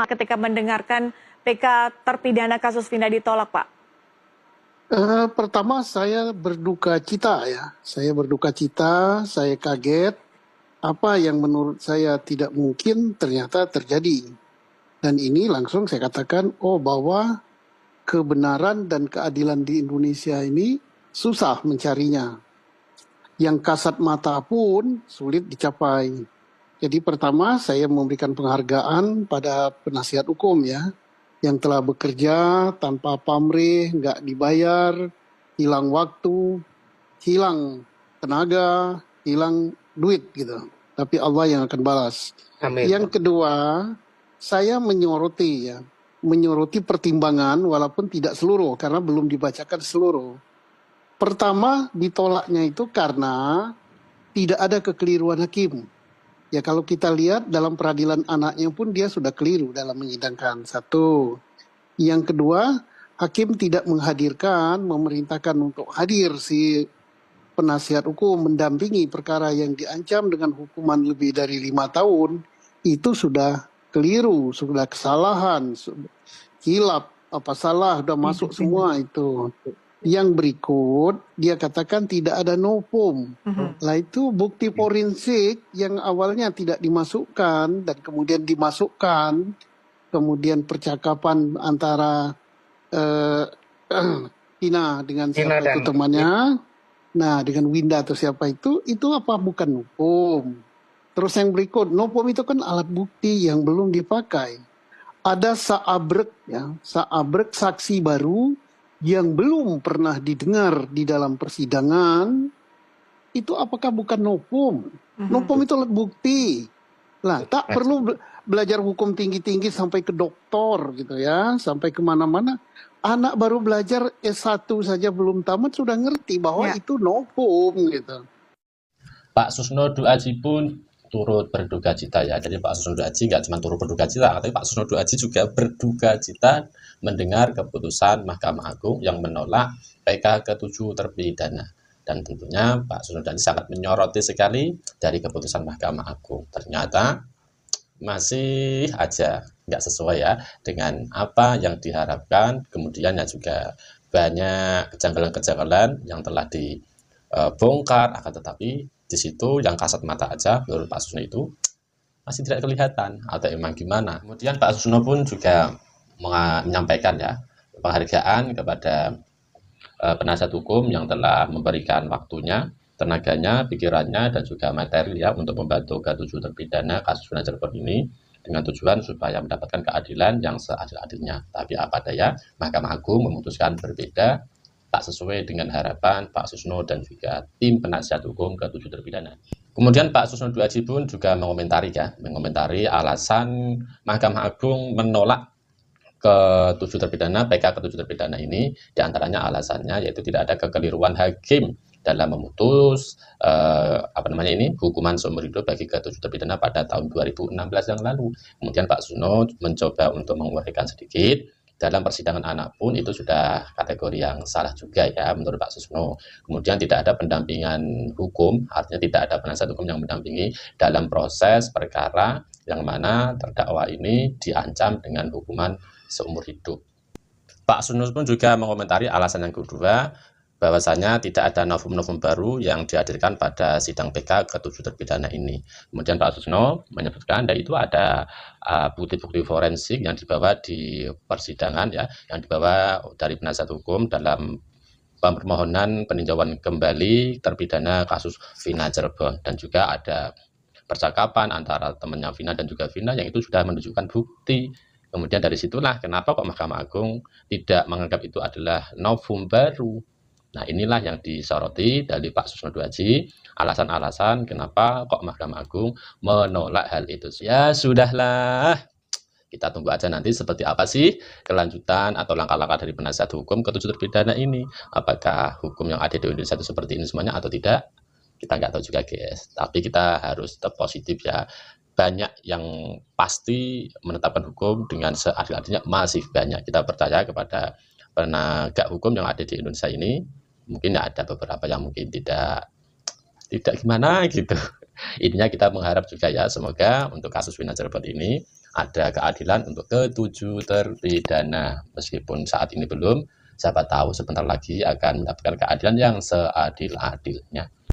ketika mendengarkan PK terpidana kasus Vina ditolak, Pak? Pertama saya berduka cita ya. Saya berduka cita, saya kaget. Apa yang menurut saya tidak mungkin ternyata terjadi. Dan ini langsung saya katakan, bahwa kebenaran dan keadilan di Indonesia ini susah mencarinya. Yang kasat mata pun sulit dicapai. Jadi pertama saya memberikan penghargaan pada penasihat hukum ya, yang telah bekerja tanpa pamrih, nggak dibayar, hilang waktu, hilang tenaga, hilang duit gitu. Tapi Allah yang akan balas. Amin. Yang kedua, saya menyoroti pertimbangan walaupun tidak seluruh karena belum dibacakan seluruh. Pertama ditolaknya itu karena tidak ada kekeliruan hakim. Ya kalau kita lihat dalam peradilan anaknya pun dia sudah keliru dalam menyidangkan. Satu. Yang kedua, hakim tidak menghadirkan, memerintahkan untuk hadir si penasihat hukum mendampingi perkara yang diancam dengan hukuman lebih dari 5 tahun. Itu sudah keliru, sudah kesalahan, hilap, salah, sudah masuk semua itu. Yang berikut, dia katakan tidak ada novum. Lah itu bukti forensik yang awalnya tidak dimasukkan dan kemudian dimasukkan, kemudian percakapan antara Tina dengan siapa itu temannya, nah dengan Winda atau siapa itu apa bukan novum? Terus yang berikut, novum itu kan alat bukti yang belum dipakai. Ada saabrek saksi baru yang belum pernah didengar di dalam persidangan, itu apakah bukan novum? Novum itu alat bukti. Lah, tak perlu belajar hukum tinggi-tinggi sampai ke doktor gitu ya, sampai kemana-mana. Anak baru belajar S1 saja belum tamat sudah ngerti bahwa itu novum gitu. Pak Susno Duaji pun turut berduka cita ya. Jadi Pak Susno Duaji nggak cuma turut berduka cita, tapi Pak Susno Duaji juga berduka cita mendengar keputusan Mahkamah Agung yang menolak PK ke-7 terpidana. Dan tentunya Pak Susno Duaji sangat menyoroti sekali dari keputusan Mahkamah Agung. Ternyata masih aja nggak sesuai ya dengan apa yang diharapkan. Kemudian ya juga banyak kejanggalan-kejanggalan yang telah dibongkar, akan tetapi di situ yang kasat mata aja menurut Pak Susno itu masih tidak kelihatan atau emang gimana. Kemudian Pak Susno pun juga menyampaikan ya penghargaan kepada penasihat hukum yang telah memberikan waktunya, tenaganya, pikirannya, dan juga materi ya untuk membantu ke-7 terpidana kasus Vina Cirebon ini dengan tujuan supaya mendapatkan keadilan yang seadil-adilnya. Tapi apa daya, Mahkamah Agung memutuskan berbeda, tak sesuai dengan harapan Pak Susno dan juga tim penasihat hukum ke-7 terpidana. Kemudian Pak Susno Duaji pun juga mengomentari alasan Mahkamah Agung menolak ke-7 terpidana, PK ke-7 terpidana ini, diantaranya alasannya yaitu tidak ada kekeliruan hakim dalam memutus hukuman seumur hidup bagi ke-7 terpidana pada tahun 2016 yang lalu. Kemudian Pak Susno mencoba untuk menguraikan sedikit, dalam persidangan anak pun itu sudah kategori yang salah juga ya menurut Pak Susno. Kemudian tidak ada pendampingan hukum, artinya tidak ada penasihat hukum yang mendampingi dalam proses perkara yang mana terdakwa ini diancam dengan hukuman seumur hidup. Pak Susno pun juga mengomentari alasan yang kedua, bahwasanya tidak ada novum-novum baru yang dihadirkan pada sidang PK ke-7 terpidana ini. Kemudian Pak Susno menyebutkan itu ada bukti-bukti forensik yang dibawa di persidangan ya, yang dibawa dari penasihat hukum dalam permohonan peninjauan kembali terpidana kasus Vina Cirebon, dan juga ada percakapan antara temannya Vina dan juga Vina yang itu sudah menunjukkan bukti. Kemudian dari situlah kenapa kok Mahkamah Agung tidak menganggap itu adalah novum baru. Nah inilah yang disoroti dari Pak Susno Duaji, alasan-alasan kenapa kok Mahkamah Agung menolak hal itu. Ya sudahlah, kita tunggu aja nanti seperti apa sih kelanjutan atau langkah-langkah dari penasihat hukum ke-7 terpidana ini. Apakah hukum yang ada di Indonesia itu seperti ini semuanya atau tidak? Kita nggak tahu juga guys, tapi kita harus tetap positif ya. Banyak yang pasti menetapkan hukum dengan seadil-adilnya, masih banyak. Kita percaya kepada penegak hukum yang ada di Indonesia ini. Mungkin ada beberapa yang mungkin tidak gimana gitu. Intinya kita mengharap juga ya, semoga untuk kasus Vina Cirebon ini ada keadilan untuk ketujuh terpidana. Meskipun saat ini belum, siapa tahu sebentar lagi akan mendapatkan keadilan yang seadil-adilnya.